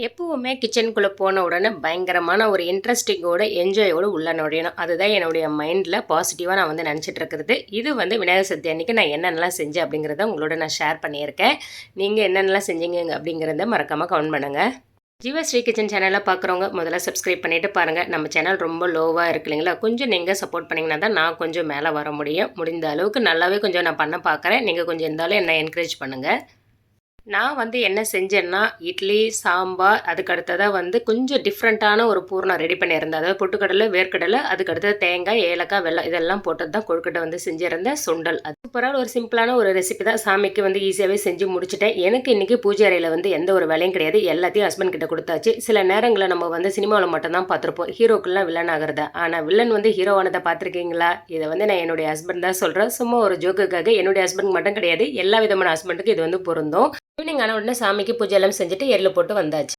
எப்பவுமே கிச்சனுக்குள்ள போன உடனே பயங்கரமான ஒரு இன்ட்ரெஸ்டிங்கோட, என்ஜாயோட உள்ள நுழையணும். அதுதான் என்னுடைய மைண்ட்ல பாசிட்டிவா நான் வந்து நெனச்சிட்டு இருக்கிறது. இது வந்து விநாயகர் சதுர்த்தி அன்னைக்கு நான் என்னென்னலாம் செஞ்சேன் அப்படிங்கிறத உங்களோட நான் ஷேர் பண்ணியிருக்கேன். நீங்க என்னென்னலாம் செஞ்சீங்க அப்படிங்கிறத மறக்காம கமெண்ட் பண்ணுங்க. ஜீவா ஸ்ரீ கிச்சன் சேனலை பார்க்குறவங்க முதல்ல சப்ஸ்கிரைப் பண்ணிட்டு பாருங்க. நம்ம சேனல் ரொம்ப லோவா இருக்கு இல்லைங்களா? கொஞ்சம் நீங்க சப்போர்ட் பண்ணீங்கன்னா தான் நான் கொஞ்சம் மேல வர முடியும். முடிந்த அளவுக்கு நல்லாவே கொஞ்சம் நான் பண்ண பார்க்குறேன். நீங்க கொஞ்சம் இருந்தாலும் என்ன என்கரேஜ் பண்ணுங்க. நான் வந்து என்ன செஞ்சேன்னா, இட்லி, சாம்பார், அதுக்கு அடுத்ததா வந்து கொஞ்சம் டிஃப்ரெண்ட்டான ஒரு பூரணம் ரெடி பண்ணியிருந்தேன். அதாவது பொட்டுக்கடலை, வேர்க்கடலை, அதுக்கு அடுத்தது தேங்காய், ஏலக்காய், வெல்லம் இதெல்லாம் போட்டது தான் கொழுக்கட்டை வந்து செஞ்சிருந்தேன். சுண்டல். அது சூப்பரான ஒரு சிம்பிளான ஒரு ரெசிபி தான். சாமிக்கு வந்து ஈஸியாவே செஞ்சு முடிச்சுட்டேன். எனக்கு இன்னைக்கு பூஜை அறையில வந்து எந்த ஒரு வேலையும் கிடையாது. எல்லாத்தையும் ஹஸ்பண்ட் கிட்ட குடுத்தாச்சு. சில நேரங்கள்ல நம்ம வந்து சினிமாவுல மட்டும் தான் பார்த்துருப்போம். ஹீரோக்கெல்லாம் வில்லன் ஆகுறத. ஆனா வில்லன் வந்து ஹீரோ ஆனத பார்த்துருக்கீங்களா? இத வந்து நான் என்னுடைய ஹஸ்பண்ட் தான் சொல்றேன். சும்மா ஒரு ஜோக்குக்காக. என்னுடைய ஹஸ்பண்ட் மட்டும் கிடையாது. எல்லா விதமான ஹஸ்பண்டுக்கும் இது வந்து பொருந்தும். ஈவினிங் ஆன உடனே சாமிக்கு பூஜை எல்லாம் செஞ்சுட்டு எள்ளு போட்டு வந்தாச்சு.